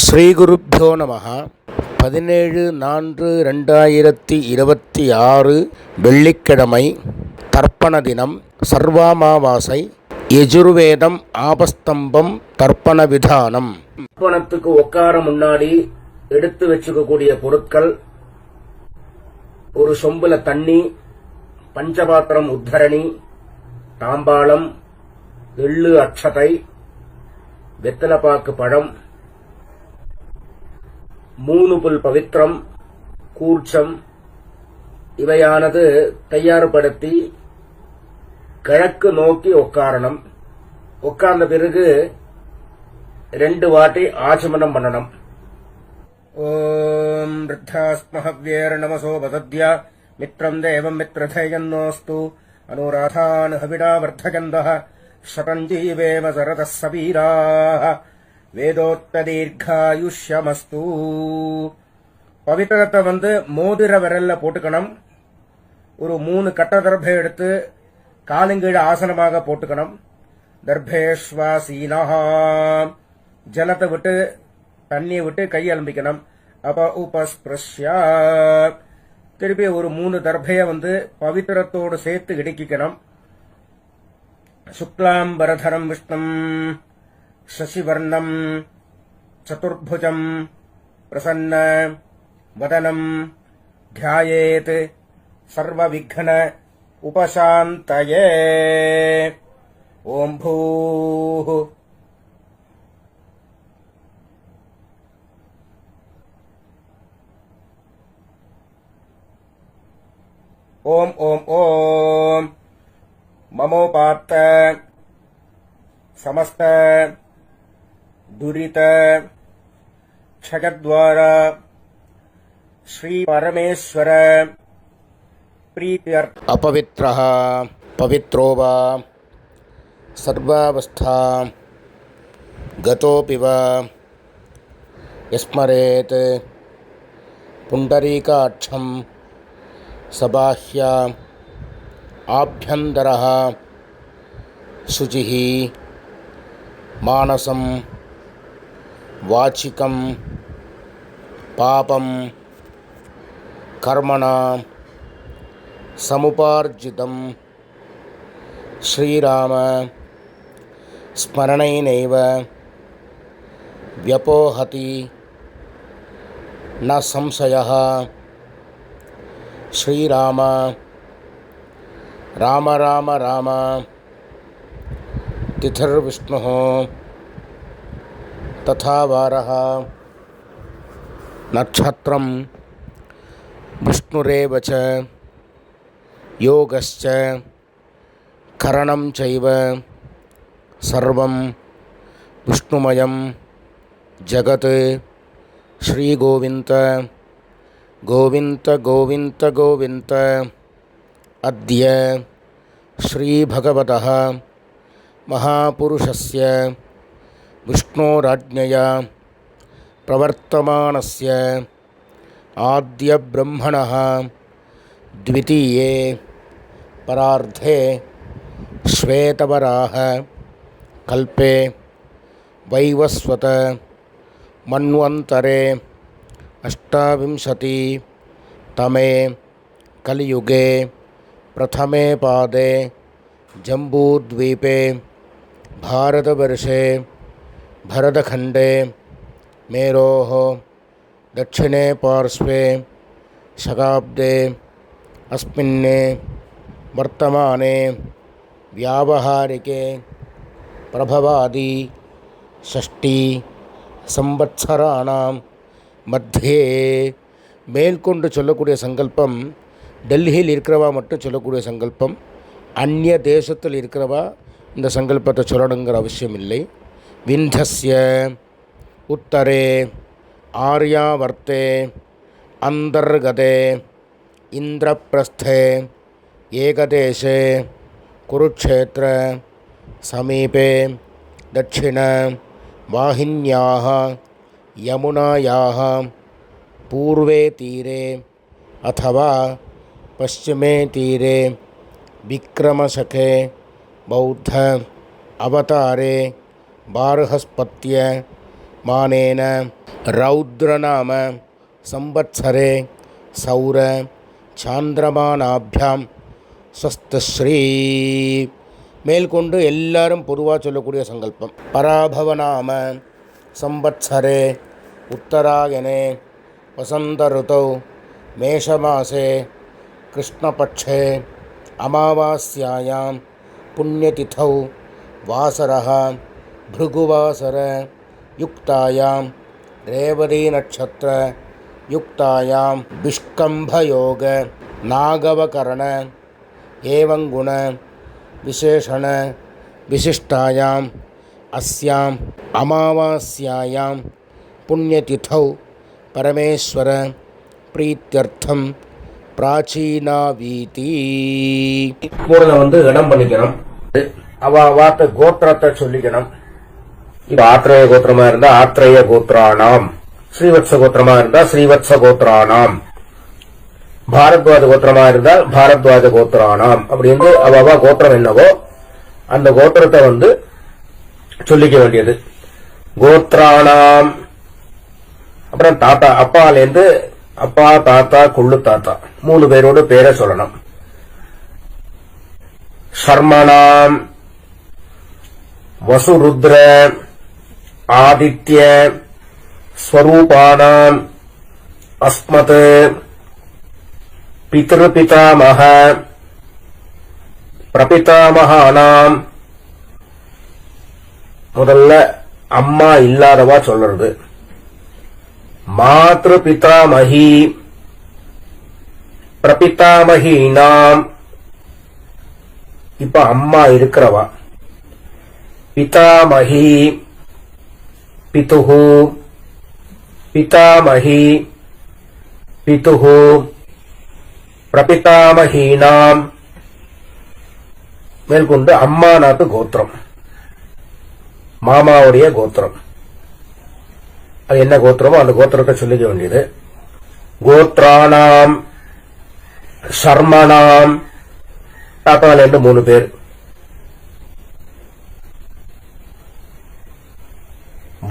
ஸ்ரீகுருப்போ நமः. 17/4/2026 வெள்ளிக்கிழமை, தர்ப்பண தினம், சர்வாமாவாசை. யஜுர்வேதம் ஆபஸ்தம்பம் தர்ப்பண விதானம். தர்ப்பணத்துக்கு உட்கார முன்னாடி எடுத்து வச்சுக்கக்கூடிய பொருட்கள்: ஒரு சொம்புல தண்ணி, பஞ்சபாத்திரம் உத்தரணி, தாம்பாளம், எள்ளு அட்சதை, வெத்தலைப்பாக்கு பழம், 3 புல் பவித்திரம், கூர்ச்சம் இவையானது தயார்படுத்தி கிழக்கு நோக்கி உட்காரணும். உட்கார்ந்த பிறகு 2 வாட்டி ஆச்சமனம் பண்ணணும். ஓம் ருத்தாஸ்மஹவ்யேர் நமசோ வதத்யா மித்ரம் தேவம் மித்ரதயன்னோஸ்து அனுராதான் ஹவிடா வர்த்தகந்தः சதஞ்சீவேம சரதः சபீராः வேதோத்ததீர்காயுஷ்யமஸ்து. பவித்திரத்தை மோதிர விரல்ல போட்டுக்கணும். ஒரு 3 கட்ட தர்பை எடுத்து காலுங்கீழ ஆசனமாக போட்டுக்கணும். தர்பேஷ்வாசீனா, ஜலத்தை விட்டு தண்ணியை விட்டு கை அலம்பிக்கணும். அப்ப உபஸ்பிருஷ்யா, திருப்பி ஒரு 3 தர்பைய பவித்திரத்தோடு சேர்த்து இடுக்கிக்கணும். சுக்லாம்பரதரம் விஷ்ணும் சசிவர்ணம் சதுர்புஜம் பிரசன்ன வதனம் தியாயேத் சர்வவிக்ன உபசாந்தயே. ஓம் பூஹ் ஓம் ஓம் ஓம் மமோபாத்த சமஸ்த துரித க்ஷயத்வாரா ஸ்ரீ பரமேஸ்வர பிரீத்யர்த். அபவித்ரஹ பவித்ரோ வா சர்வாவஸ்தா கதோபி வா யஸ்மரேத் புண்டரீகாட்சம் சபாஹ்யா ஆப்யந்தரஹ சுசிஹி மானசம் வாச்சிகம் பாபம் கர்மணா சமுபார்ஜிதம் ஸ்ரீராம ஸ்மரணைனேவ வ்யபோஹதி ந சம்சயः. ஸ்ரீராம ராம ராம ராம திதிர்விஷ்ணுः ததா வாரः நட்சத்திரம் விஷ்ணுரேவ ச யோகஸ்ச கரணம் சைவ சர்வம் விஷ்ணுமயம் ஜகத். ஸ்ரீகோவிந்த கோவிந்த கோவிந்த கோவிந்த. அத்ய ஸ்ரீபகவதः மகாபுருஷஸ்ய விஷ்ணோராஜ்ஞயா பிரவர்த்தமானஸ்ய ஆத்ய பிரம்மணः த்விதீயே பரார்த்தே ஸ்வேதவராஹ கல்பே வைவஸ்வத மன்வந்தரே அஷ்டாவிம்சதி தமே கலியுகே பிரதமே பாதே ஜம்பூத்வீபே भारतवर्षे भरतखण्डे मेरोः दक्षिणे पार्श्वे शकाब्दे अस्मिन् वर्तमाने व्यावहारिके प्रभवादि षष्ठी संवत्सराणां मध्ये. மேற்கொண்டு சொல்லக்கூடிய சங்கல்பம் டெல்லியில் இருக்கிறவா மட்டும் சொல்லக்கூடிய சங்கல்பம். அந்நிய தேசத்தில் இருக்கிறவா இந்த சங்கல்பத்தை சொல்லணுங்கிற அவசியம் இல்லை. விந்தஸ்ய உத்தரே ஆர்யாவர்த்தே அந்தர்கதே இந்திரபிரஸ்தே ஏகதேசே குருக்ஷேத்திர சமீபே தட்சிண வாஹின்யாः யமுனாயாः பூர்வே தீரே अथवा पश्चिमे तीरे विक्रमशके बौद्ध अवतारे बार्हस्पत्य मानेन ரௌத்ரநாம சம்பத்சரே சௌர சாந்திரமானாபியாம் ஸ்வஸ்தஸ்ரீ. மேல்கொண்டு எல்லாரும் பொதுவாக சொல்லக்கூடிய சங்கல்பம். பராபவநாம சம்பத்சரே உத்தராயணே வசந்த ருதௌ மேஷமாசே கிருஷ்ணபட்சே அமாவாஸ்யாயாம் புண்ணியதிதௌ வாசரः भृगुवासर युक्तायां रेवती नक्षत्र युक्तायां विष्कम्भयोग नागवकरण एवं गुण विशेषण विशिष्टायां अस्यां अमावास्यायां पुण्यतिथौ परमेश्वर प्रीत्यर्थम प्राचीनावीति. இடம் பண்ணிக்கணும். வார்த்தை கோத்திரத்தை சொல்லிக்கணும். இப்ப ஆத்ரேய கோத்திரமா இருந்தா ஆத்ரேய கோத்ரானாம், ஸ்ரீவத்ச கோத்திரமா இருந்தா ஸ்ரீவத்ச கோத்ரானாம், பாரத்வாஜ கோத்திரமா இருந்தா பாரத்வாஜ கோத்ரானாம் அப்படின்னு அவ கோத்திரம் என்னவோ அந்த கோத்திரத்தை சொல்லிக்க வேண்டியது. கோத்ரானாம் அப்புறம் தாத்தா, அப்பாலேருந்து அப்பா தாத்தா குள்ளு தாத்தா 3 பேரோட பேரை சொல்லணும். சர்மணாம் வசுருத்ர ஆதித்ய ஸ்வரூபானாம் அஸ்மத் பித்ருபிதாமஹ பிரபிதாமஹானாம். முதல்ல அம்மா இல்லாதவா சொல்றது. மாத்ரு பிதாமஹி பிரபிதாமஹீனாம். இப்ப அம்மா இருக்கிறவா. பிதாமஹி பிதுஹு பிதாமஹி பிதுஹு பிரபிதாமஹீனாம். மேற்கொண்டு அம்மா நாட்டு கோத்திரம், மாமாவுடைய கோத்திரம். அது என்ன கோத்திரமோ அந்த கோத்திரத்தை சொல்லிக்க வேண்டியது. கோத்ரானாம் சர்மணாம், தாத்தால இருந்து 3 பேர்.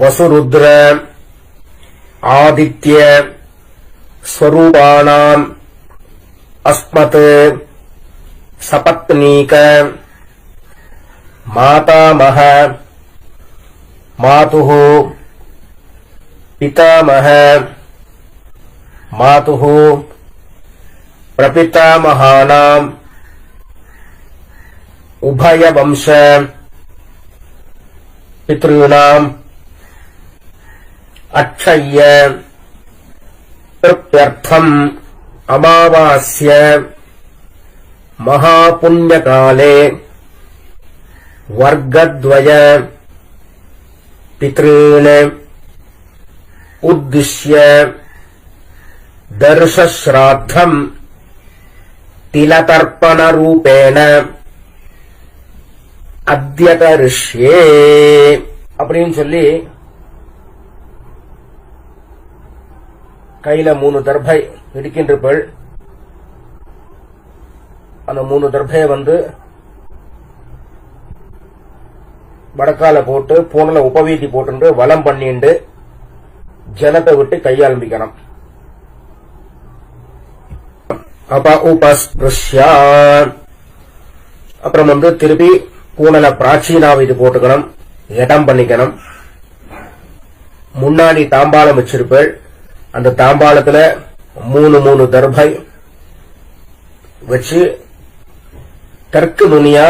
வசுருத்ர ஆதித்ய ஸ்வரூபானாம் அஸ்மத் சபத்னீக மாதாமஹ மாதுஹு பிதாமஹ மாதுஹு பிரபிதாமஹானாம் உபய வம்ச பித்ருணாம் அக்ஷய்ய திருப்யர்த்தம் அமாவாஸ்ய மகாபுண்யகாலே வர்க்கத்வய பித்ருன் உத்திஷ்ய தர்ஷஸ்ராத்தம் திலதர்ப்பண ரூபேண அத்யதரிஷ்யே அப்படின்னு சொல்லி கையில 3 தர்பை இருக்கின்றீர்கள். அந்த 3 தர்பையை வடக்கால போட்டு பூனல உபவீதி போட்டு வலம் பண்ணிண்டு ஜலத்தை விட்டு கையாரம்பிக்கணும். அப்ப உபஸ்பிருஷ்யா அப்புறம் திருப்பி பூனல பிராச்சீனாவிதி போட்டுக்கணும், இடம் பண்ணிக்கணும். முன்னாடி தாம்பாளம் வச்சிருப்பேள். அந்த தாம்பாளத்துல 3 தர்பை வச்சு தெற்கு நுனியா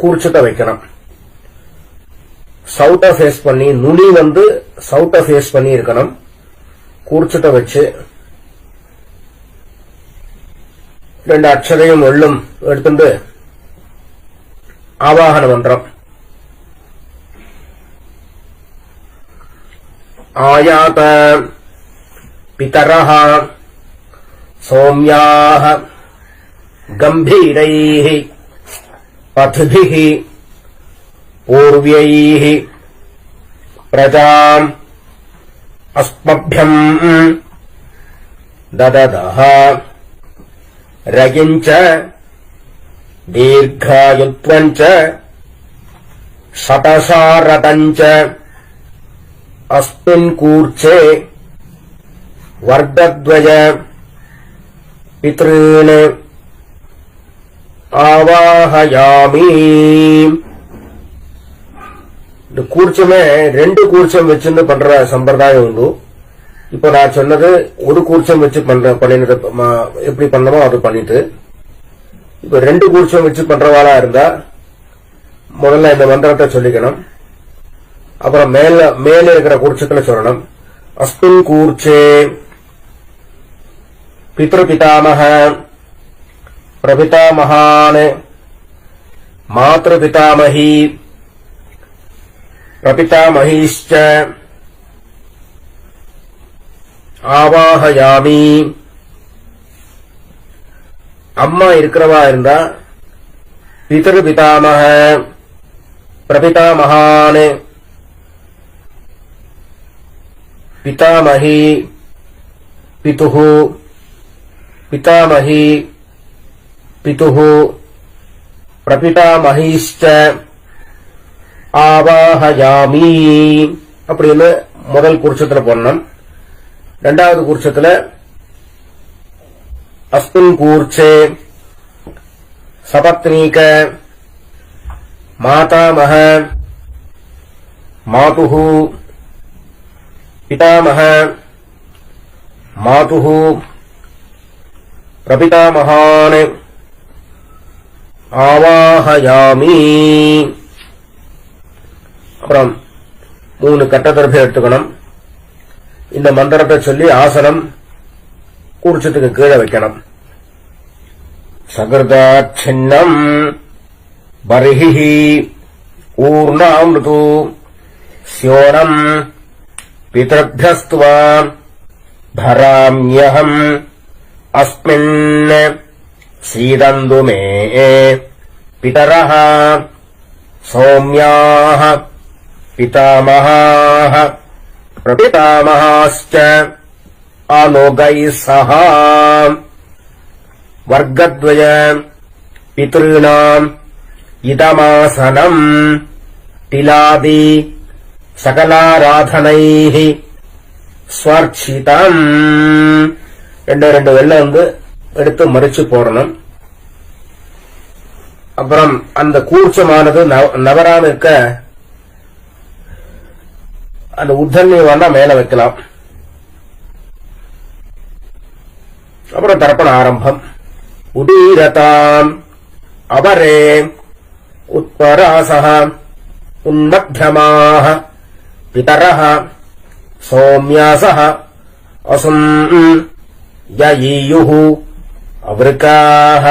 கூர்ச்சத்தை வைக்கணும். சவுட்ட ஃபேஸ் பண்ணி, நுனி சவுட்ட ஃபேஸ் பண்ணி இருக்கணும். கூர்ச்சத்தை வச்சு 2 அக்ஷரையும் வெள்ளும் எடுத்துட்டு ஆவாகன மந்திரம் ஆயாத பிதரஹ சௌம்யாஹ கம்பீரைஹ பத்பிஹ பூர்வ்யைஹ பிரஜாம் அஸ்மभ्यம் தததஹ ரகிஞ்ச தீர்காயுத்வஞ்ச சதசாரதஞ்ச अस्मिन् कूर्चे वर्गद्वय पितॄन् आवाहयामि. இந்த கூர்ச்சமே 2 கூர்ச்சம் வச்சுன்னு பண்ற சம்பிரதாயம் உண்டு. இப்ப நான் சொன்னது ஒரு கூர்ச்சம் வச்சு பண்ணினது எப்படி பண்ணமோ அது பண்ணிட்டு, இப்ப 2 கூர்ச்சம் வச்சு பண்றவாளா இருந்தா முதல்ல இந்த மந்திரத்தை சொல்லிக்கணும். அப்புறம் மேல இருக்கிற கூர்ச்சத்துல சொல்லணும். அஸ்மின் கூர்ச்சே பித்ருபிதாமஹ பிரபிதாமஹான் மாத்ருபிதாமஹி பிரபிதாமஹீश्च ஆவாஹயாமி. அம்மா இருக்கிறவா இருந்தா பிதருபிதாமஹ பிரபிதாமஹான் பிதாமஹி பிதுஹு பிதாமஹி பிதுஹு பிரபிதாமஹீश्च ஆவாஹயாமி அப்படின்னு முதல் குர்ச்சத்துல போடணும். இரண்டாவது குர்ச்சத்துல அஸ்மின் கூர்ச்சே சபத்னீக மாதாமஹ மாதுஹு பிதாமஹ மாதுஹு பிரபிதாமஹான் ஆவாஹயாமி. அப்புறம் 3 கட்டதர்பை எடுத்துக்கணும். இந்த மந்திரத்தை சொல்லி ஆசனம் கூர்ச்சத்துக்கு கீழே வைக்கணும். சகிருதாச்சின்னம் பர்ஹி ஊர்ணாமிருது ஸ்யோனம் பிதர்भ्यस्त्वा भराम्यहम् अस्मिन् सीदन्तु मे पितरः सौम्याः पितामहाः प्रपितामहाश्च आलोकैः सह वर्गद्वय पितॄणाम् इदमासनम् तिलादि सकलाराधनैः ஸ்வர்ச்சிதம். 2 வெள்ளம் எடுத்து மறிச்சு போடணும். அப்புறம் அந்த கூர்ச்சமானது நவராம இருக்க அந்த உத்தண்ணி வேணா மேல வைக்கலாம். அப்புறம் தர்ப்பண ஆரம்பம். உதீரதாம் அவரே உத்பராசஹ உன்மத்யமாஹ பிதரஹ சௌம்யாசஹ அசும் யயீயுஹு அவ்ருகாஹ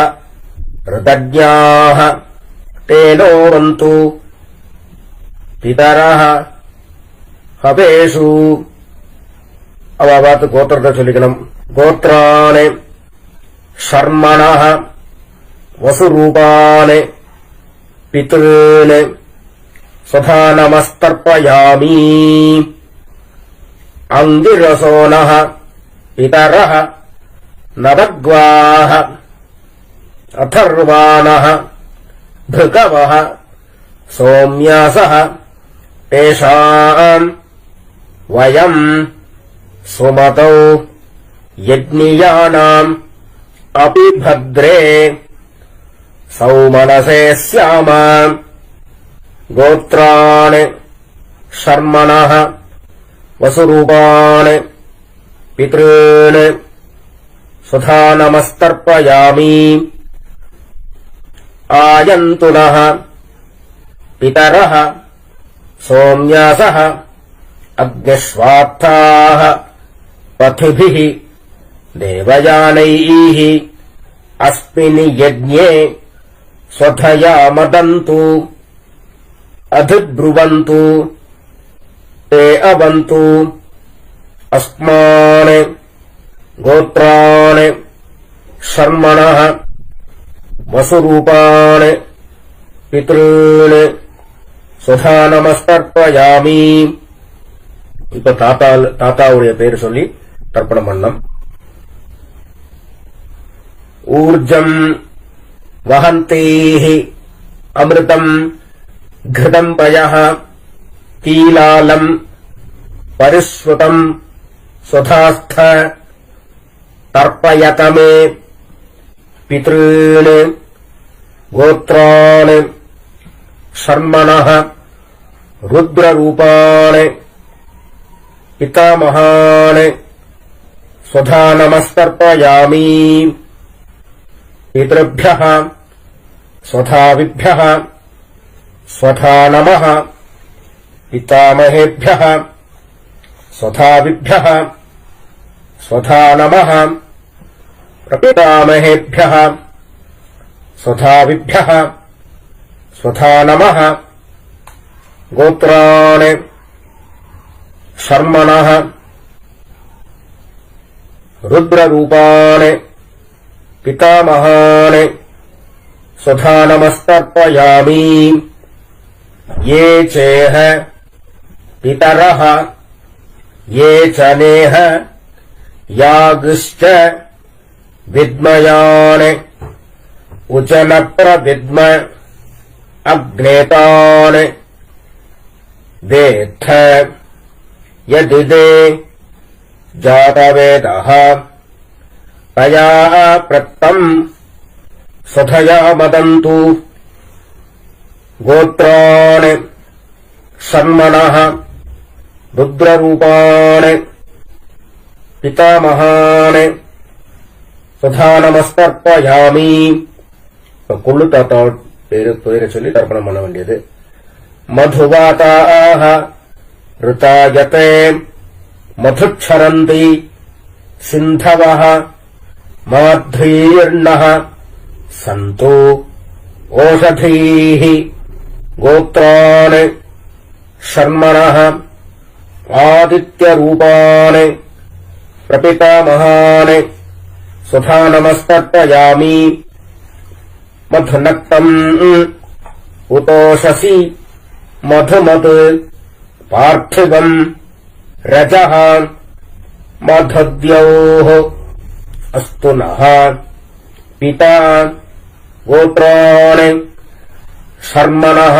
ருதஜ்ஞாஹ தேனோரந்து பிதரஹ ஹவேஷு. அவாத்து கோத்திரத்தை சொல்லிக்கணும். கோத்ரானே ஷர்மணஹ வசுரூபானே பித்ருனே சதா நமஸ்தர்ப்பயாமி. அங்கிரசோனஹ பிதரஹ நவக்வாஹ அதர்வாணஹ பிருகவஹ சௌம்யாசஹ தேஷாம் வயம் சுமதௌ யஜ்ஞியானாம் அபி பத்ரே சௌமனசே ஸ்யாம. கோத்ரான் ஷர்மணஹ வசுரூபான் பித்ருன் சுதா நமஸ்தர்ப்பயாமி. ஆயந்துனஹ பிதரஹ சௌம்யாசஹ அக்னிஸ்வார்த்தாஹ பதிபிஹ தேவயானைः அஸ்மின் யஜ்ஞே ஸ்வதயா மதந்து அதிப்ருவந்து தே அவந்து அஸ்மான் கோத்ரான் ஷர்மணஹ வசுரூபான் பித்ருன் சுதா நமஸ்தர்ப்பயாமி. இப்ப தாத்தாவுடைய பேர் சொல்லி தர்ப்பணம் பண்ணம். ஊர்ஜம் வஹந்தேஹி அமிர்தம் घृतम् पयः कीलालम् परिश्रुतम् स्वधास्थ तर्पयत मे पितॄन् गोत्रान् शर्मणः रुद्ररूपान् पितामहान् स्वधा नमस्तर्पयामि पितृभ्यः स्वधाविभ्यः स्वधा नमः पितामहेभ्यः स्वधाविभ्यः स्वधा नमः प्रपितामहेभ्यः स्वधाविभ्यः स्वधा नमः गोत्रान् शर्मणः रुद्ररूपान् पितामहान् स्वधा नमस्तर्पयामि ये चेह पितरः ये च नेह यागश्च विद्मयान् उचनप्रविद्म अग्नेतान् वेत्थ यदिदे जातवेदः तया प्रत्तम् स्वधया मदन्तु गोत्रान् शर्मणः रुद्ररूपान् पितामहान् स्वधा नमस्तर्पयामि கொள்ளு தாத்தா பேரை சொல்லி தர்ப்பணம் பண்ண வேண்டியது. மதுவாதாக ருதாயதே மதுச்சரந்தி சிந்தவः மாத்ரீர்ணः சந்தோ ஓஷதீः கோத்ரான் शर्मणः आदित्यरूपान् प्रपितामहान् स्वधा नमस्तर्पयामि मधुनक्तम् उतोषसि मधुमत् पार्थिवम् रजः मधुद्योः अस्तु नः पिता गोत्रान् शर्मणः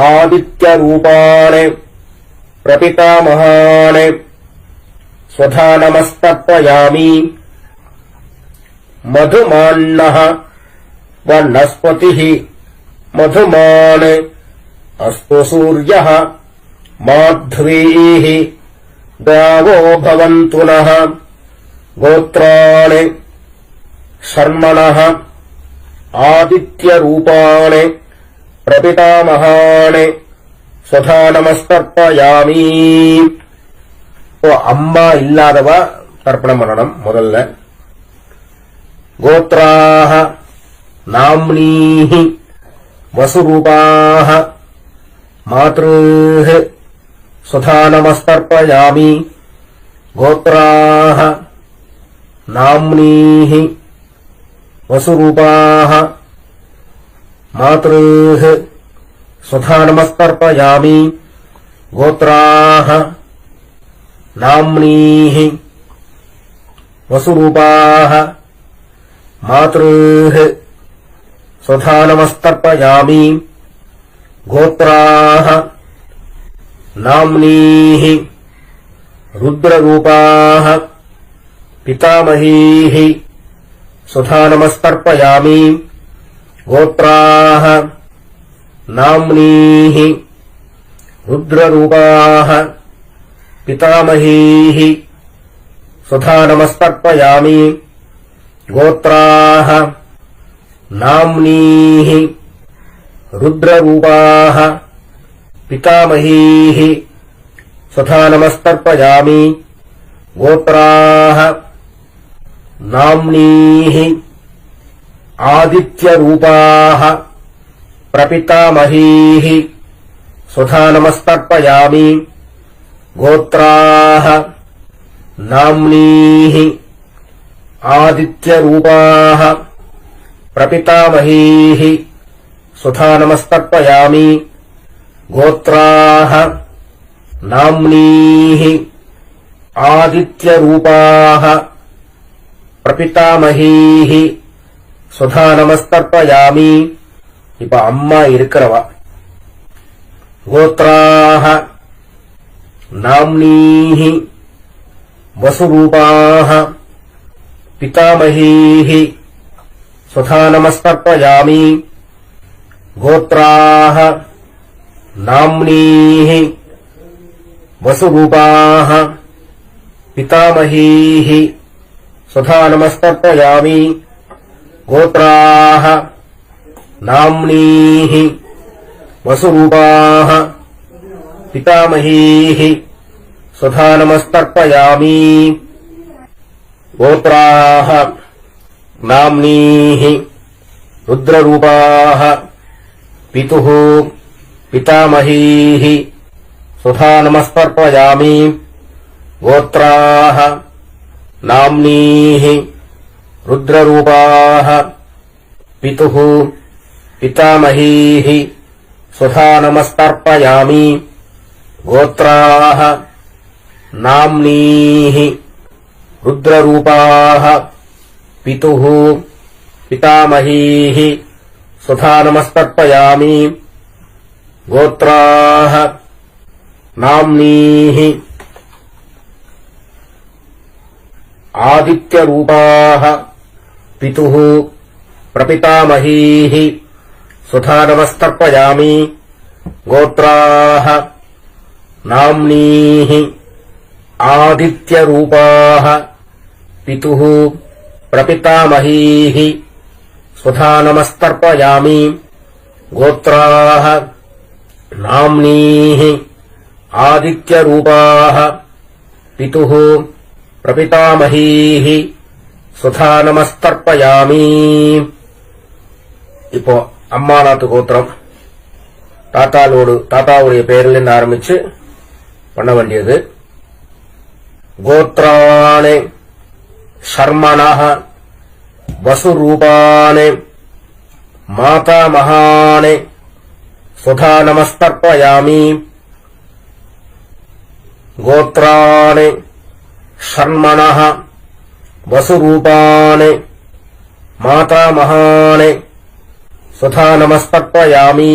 आदित्यरूपान् प्रपितामहान् स्वधा नमस्तर्पयामि मधुमान्नः वनस्पतिः मधुमान् अस्तु सूर्यः माध्वीः गावो भवन्तु नः गोत्रान् शर्मणः आदित्यरूपान् प्रपितामहान् स्वधा नमस्तर्पयामि. அம்மா இல்லாதவ தர்ப்பணம் பண்ணணும். முதல்ல கோத்ராः நாம்னீः வசுரூபாः மாத்ருः स्वधा नमस्तर्पयामि. गोत्राः नाम्नीः वसुरूपाः मातृः स्वधा नमस्तर्पयामि. गोत्राः नाम्नीः वसुरूपाः मातृः स्वधा नमस्तर्पयामि. गोत्राः नाम्नीः रुद्ररूपाः पितामहीः स्वधा नमस्तर्पयामि. गोत्राः नाम्नीः रुद्ररूपाः पितामहीः स्वधा नमस्तर्पयामि. गोत्राः नाम्नीः रुद्ररूपाः पितामहीः स्वधा नमस्तर्पयामि. गोत्राः नाम्नीः आदित्यरूपाः प्रपितामहीः स्वधा नमस्तर्पयामि. गोत्राः नाम्नीः आदित्यरूपाः प्रपितामहीः स्वधा नमस्तर्पयामि. गोत्राः नाम्नीः आदित्यरूपाः प्रपितामहीः स्वधा नमस्तर्पयामि. இப்ப அம்மா இருக்கிறவா. கோத்ராः नाम्नीः वसुरूपाः पितामहीः स्वधा नमस्तर्पयामि गोत्राः नाम्नीः वसुरूपाः पितामहीः स्वधा नमस्तर्पयामि गोत्राः नाम्नीः वसुरूपाः पितामहीः स्वधा नमस्तर्पयामि गोत्राः नाम्नीः रुद्ररूपाः पितुः पितामहीः स्वधा नमस्तर्पयामि गोत्राः नाम्नीः रुद्ररूपाः पितुः पितामहीः स्वधा नमस्तर्पयामि गोत्राः नाम्नीः रुद्ररूपाः पितुः पितामहीः स्वधा नमस्तर्पयामि गोत्राः नाम्नीः आदित्यरूपाः पितुः प्रपितामहीः स्वधा नमस्तर्पयामि गोत्राः नाम्नीः आदित्यरूपाः पितुः प्रपितामहीः स्वधा नमस्तर्पयामि गोत्राः नाम्नीः आदित्यरूपाः पितुः प्रपितामहीः स्वधा नमस्तर्पयामि இப்போ அம்மாநாத்து கோத்திரம் தாத்தாவுடைய பெயரில் இருந்து ஆரம்பிச்சு பண்ண வேண்டியது. கோத்ராணே சர்மணः வசுரூபாணே மாதாமஹானே स्वधा नमस्तर्पयामि गोत्राणि शर्मणः वसुरूपाणि मातामहाने स्वधा नमस्तर्पयामि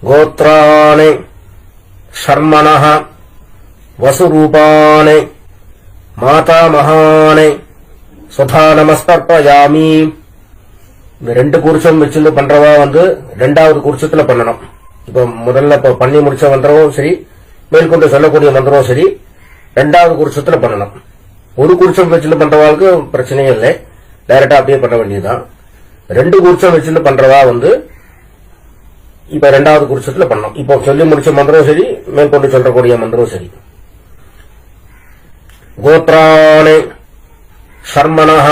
गोत्राणि शर्मणः वसुरूपाणि मातामहाने स्वधा नमस्तर्पयामि. இந்த ரெண்டு குருச்சம் வச்சிருந்து பண்றவா ரெண்டாவது குருச்சத்துல பண்ணணும். இப்ப முதல்ல பண்ணி முடிச்ச மந்திரமும் சரி, மேற்கொண்டு சொல்லக்கூடிய மந்திரமும் சரி, ரெண்டாவது குருச்சத்துல பண்ணணும். ஒரு குருச்சம் வச்சுட்டு பண்றவாளுக்கு பிரச்சனையே இல்லை, டைரக்டா அப்படியே பண்ண வேண்டியதுதான். ரெண்டு குருச்சம் வச்சுட்டு பண்றவா இப்ப ரெண்டாவது குருச்சத்துல பண்ணணும். இப்போ சொல்லி முடிச்ச மந்திரம் சரி, மேற்கொண்டு சொல்லக்கூடிய மந்திரம் சரி. கோத்ராணி சர்மணः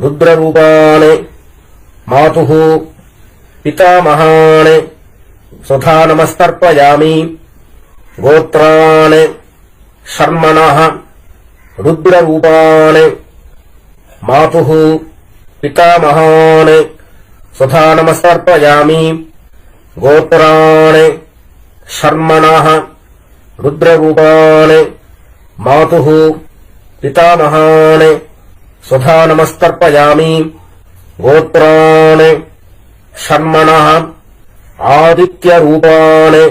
रुद्ररूपाणि मातुः पितामहाने स्वधा नमस्तर्पयामि गोत्राणि शर्मणः रुद्ररूपाणि मातुः पितामहाने स्वधा नमस्तर्पयामि गोत्राणि शर्मणः रुद्ररूपाणि मातुः पितामहाने स्वधा नमस्तर्पयामि गोत्राणि शर्मणः आदित्यरूपाणि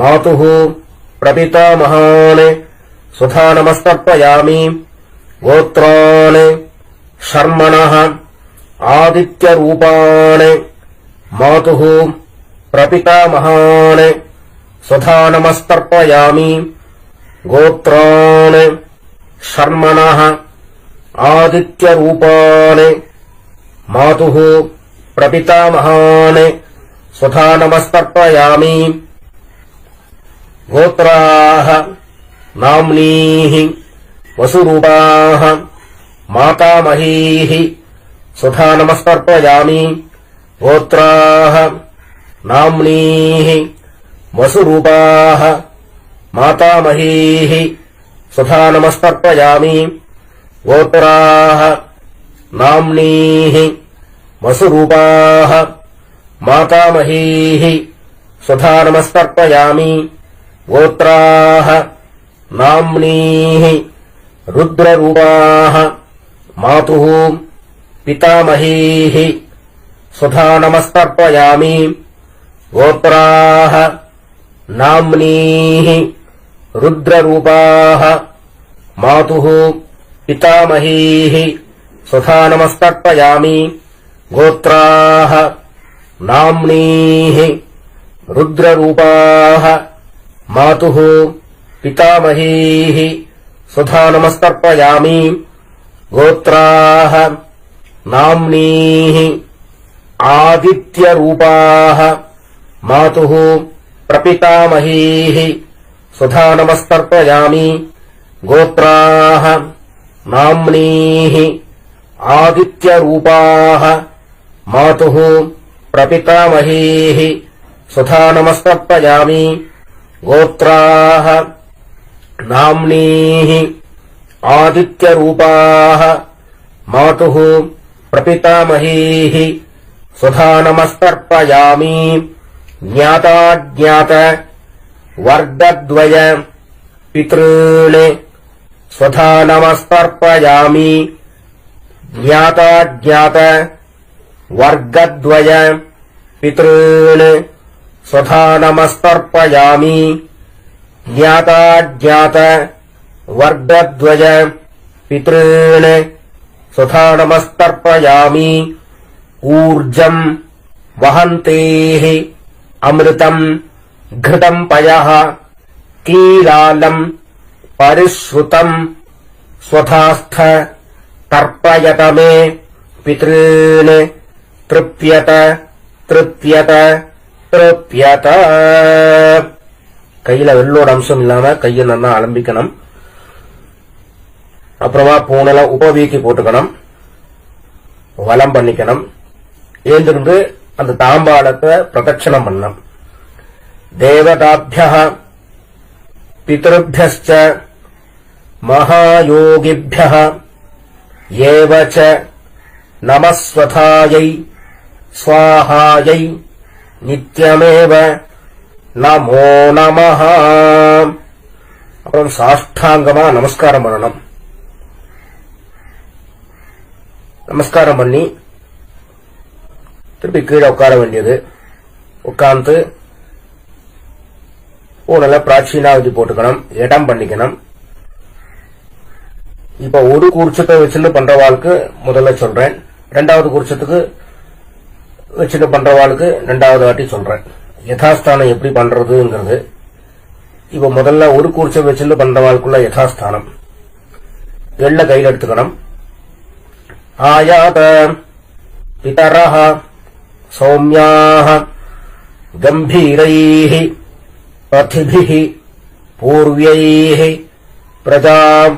मातुः प्रपितामहाने स्वधा नमस्तर्पयामि गोत्राणि शर्मणः आदित्यरूपाणि मातुः प्रपितामहाने स्वधा नमस्तर्पयामि गोत्राणि शर्मणः आदित्यरूपाणि मातुः प्रपितामहाने स्वधा नमस्तर्पयामि गोत्राः नाम्नीः वसुरूपाः मातामहीः स्वधा नमस्तर्पयामि गोत्राः नाम्नीः वसुरूपाः मातामहीः स्वधा नमस्तर्पयामि गोत्राः नाम्नीः वसुरूपाः मातामहीः स्वधा नमस्तर्पयामि गोत्राः नाम्नीः रुद्ररूपाः मातुः पितामहीः स्वधा नमस्तर्पयामि गोत्राः नाम्नीः रुद्ररूपाः मातुः पितामहीः स्वधा नमस्तर्पयामि गोत्राः नाम्नीः रुद्ररूपाः मातुः पितामहीः स्वधा नमस्तर्पयामि गोत्राः नाम्नीः आदित्यरूपाः मातुः प्रपितामहीः स्वधा नमस्तर्पयामि गोत्राः नाम्नीः आदित्यरूपाः मातुः प्रपितामहीः स्वधा नमस्तर्पयामि गोत्राः नाम्नीः आदित्यरूपाः मातुः प्रपितामहीः स्वधा नमस्तर्पयामि ज्ञाताज्ञात वर्गद्वय पितॄन् स्वधा नमस्तर्पयामि ज्ञाताज्ञात वर्गद्वय पितॄन् स्वधा नमस्तर्पयामि ज्ञाताज्ञात वर्गद्वय पितॄन् स्वधा नमस्तर्पयामि ऊर्जं वहन्तेः अमृतम् घृतम् पयः कीलालम् परिश्रुतम् स्वधास्थ तर्पयत मे पितॄन् तृप्यत तृप्यत तृप्यत கையில வெள்ளோட அம்சம் இல்லாம கையை நல்லா அலம்பிக்கணும். அப்புறமா பூனல உபவீக்கி போட்டுக்கணும். வலம் பண்ணிக்கணும். ஏந்திருந்து அந்த தாம்பாளத்தை பிரதட்சணம் பண்ணணும். தேவதாभ्यः पितृभ्यश्च महायोगिभ्यः एव च नमस्वथायै स्वाहायै नित्यमेव நமோ நமஹ. அப்புறம் சாஷ்டாங்கமா நமஸ்காரம் பண்ணணும். நமஸ்காரம் பண்ணி திருப்பி கீழே உட்கார வேண்டியது. உட்கார்ந்து பூனல பிராச்சீனாவதி போட்டுக்கணும். இடம் பண்ணிக்கணும். இப்ப ஒரு கூர்ச்சத்தை வச்சுன்னு பண்றவாளுக்கு முதல்ல சொல்றேன். ரெண்டாவது கூர்ச்சத்துக்கு வச்சுன்னு பண்றவாளுக்கு ரெண்டாவது வாட்டி சொல்றேன். யதாஸ்தானம் எப்படி பண்றதுங்கிறது. இப்ப முதல்ல ஒரு கூர்ச்சம் வச்சுன்னு பண்றவாளுக்குள்ள யதாஸ்தானம் எள்ள கையில் எடுத்துக்கணும். ஆயாத பிதரஹ சௌம்யாஹ கம்பீரைஹ பதிபிஹ பூர்வ்யைஹ பிரஜாம்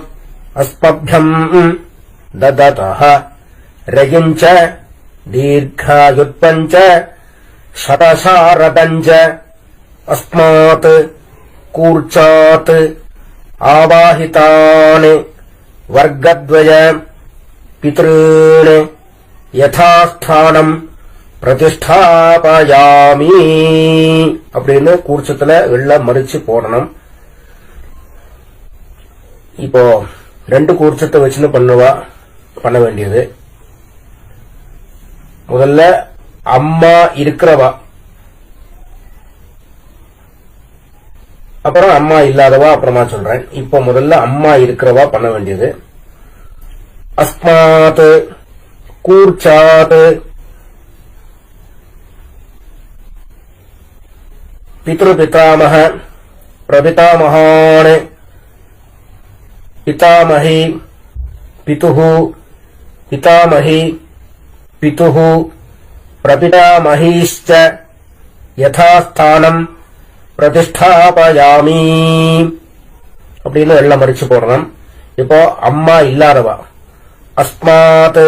அஸ்மப்யம் தததஹ ரயஞ்ச தீர்காயுத்பஞ்ச शतशारदञ्च अस्मात् कूर्चात् आवाहितान् वर्गद्वय पितॄन् यथास्थानम् प्रतिष्ठापयामि அப்படின்னு கூர்ச்சத்துல வெள்ள மறிச்சு போடணும். இப்போ ரெண்டு கூர்ச்சத்தை வச்சுன்னு பண்ண வேண்டியது. முதல்ல அம்மா இருக்கிறவா, அப்புறம் அம்மா இல்லாதவா அப்புறமா சொல்றேன். இப்போ முதல்ல அம்மா இருக்கிறவா பண்ண வேண்டியது. அஸ்மாத் கூர்ச்சாத் பித்ருபிதாமஹ பிரபிதாமஹான் பிதாமஹி பிதுஹு பிதாமஹி பிதுஹு பிரபிதாமஹீश्च யதாஸ்தானம் பிரதிஷ்டாபயாமி அப்படின்னு எல்லாம் மறிச்சு போடணும். இப்போ அம்மா இல்லாதவா அஸ்மாத்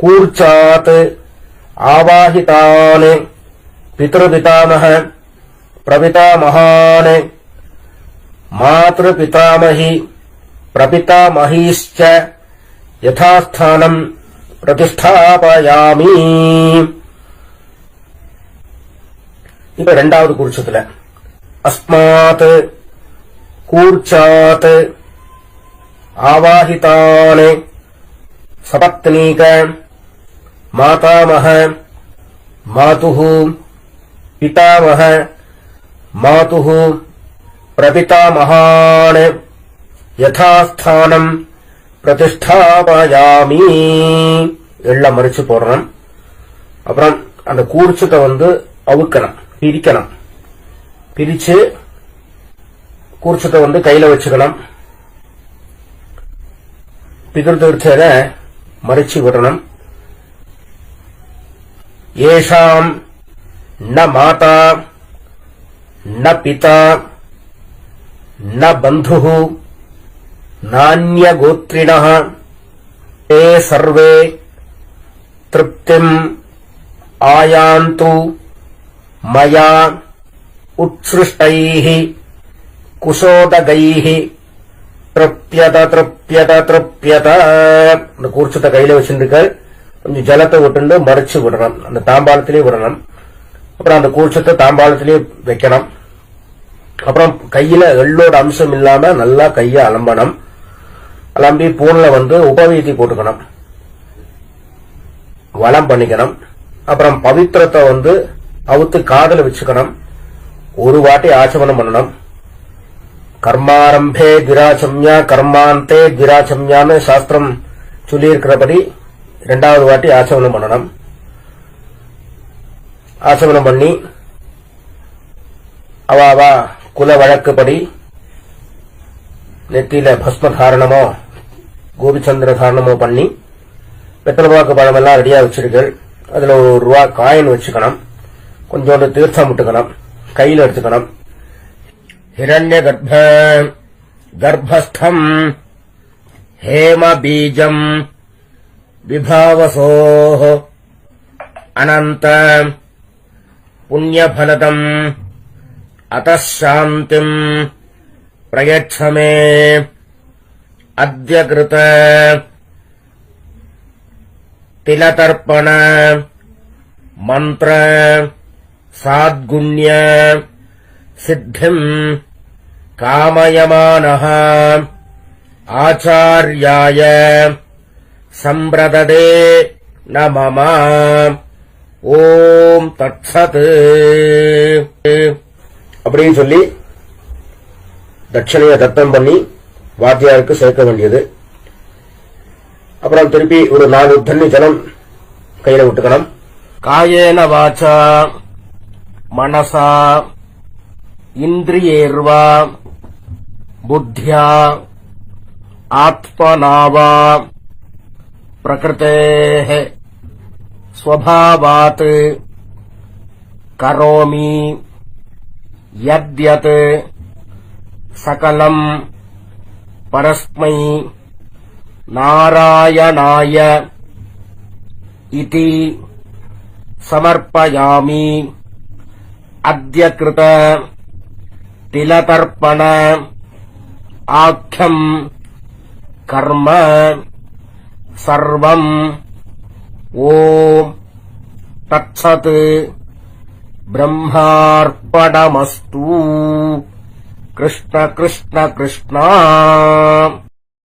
கூர்ச்சாத் ஆவாஹிதான் பித்ருபிதாமஹ பிரபிதாமஹான் மாத்ருபிதாமஹி பிரபிதாமஹீश्च யதாஸ்தானம் பிரதிஷ்டாபயாமி. இப்ப ரெண்டாவது கூர்ச்சத்துல அஸ்மாத் கூர்ச்சாத் ஆவாஹிதான் சபத்னீக மாதாமஹ மாதுஹு பிதாமஹ மாதுஹு பிரபிதாமகான் யதாஸ்தானம் பிரதிஷ்டாபயாமி. எல்லாம் மறிச்சு போடணும். அப்புறம் அந்த கூர்ச்சத்தை அவுக்கணும், பிரிக்கணும். பிரிச்சு கூர்ச்சத்தை கையில வச்சுக்கணும். பிதிர்தீர்த்தேன மறிச்சு விடணும். ஏஷாம் ந மாதா ந பிதா ந பந்துः நான்யகோத்ரிணः தே சர்வே திருப்திம் ஆயாந்து மயா உத்ஸ்ருஷ்டைः குசோதகைः திருப்யத திருப்யத திருப்யத. அந்த கூர்ச்சத்தை கையில வச்சிருக்க கொஞ்சம் ஜலத்தை விட்டு மறைச்சு விடணும். அந்த தாம்பாளத்திலே விடணும். அப்புறம் அந்த கூர்ச்சத்தை தாம்பாளத்திலே வைக்கணும். அப்புறம் கையில எள்ளோட அம்சம் இல்லாம நல்லா கைய அலம்பணும். அலம்பி பூன்ல உபவீதி போட்டுக்கணும், வளம் பண்ணிக்கணும். அப்புறம் பவித்திரத்தை அவுத்து காதல வச்சுக்கணும். ஒரு வாட்டி ஆச்சமனம் பண்ணணும். கர்மாரம்பே கிராச்சம்யா கர்மாந்தே கிராச்சம்யான்னு சாஸ்திரம் சொல்லி இருக்கிறபடி 2வது வாட்டி ஆச்சமனம் பண்ணணும். ஆச்சமனம் பண்ணி அவாவா குல வழக்குப்படி நெத்தியில பஸ்ம தாரணமோ கோபிச்சந்திர தாரணமோ பண்ணி வெத்தலபாக்கு பழம் எல்லாம் ரெடியா வச்சிருக்கள். அதுல ₹1 காயின் வச்சுக்கணும். கொஞ்சோண்டு தீர்த்தம் விட்டுக்கணும். கையில எடுத்துக்கணும். ஹிரண்ய கர்ப்பஸ்தம் ஹேம பீஜம் விபாவசோ அனந்த புண்ணியபலதம் அதாந்திம் பிரயச்சமே அத்ய கிருத திலதர்ப்பண மந்திர சாத்குண்ய சித்திம் காமயமானஹ ஆச்சார்யாய சம்பிரததே நமம. ஓம் தத்சத் அப்படின்னு சொல்லி தட்சணைய தத்தம் பண்ணி வாத்தியாருக்கு சேர்க்க வேண்டியது. அப்புறம் திருப்பி ஒரு 4 தண்ணி ஜலம் கையில விட்டுக்கணும். காயேன வாச்சா மனசா இந்திரியேர்வா புத்தியா ஆத்மனாவா பிரகிருதேஹ ஸ்வபாவாத் கரோமி யத்யத் சகலம் பரஸ்மை நாராயணாய இதி சமர்ப்பயாமி. அத்ய கிருத திலதர்ப்பண ஆக்யம் கர்ம சர்வம். ஓம் தத்சத் பிரம்மார்ப்பணமஸ்து. கிருஷ்ண கிருஷ்ண கிருஷ்ணா.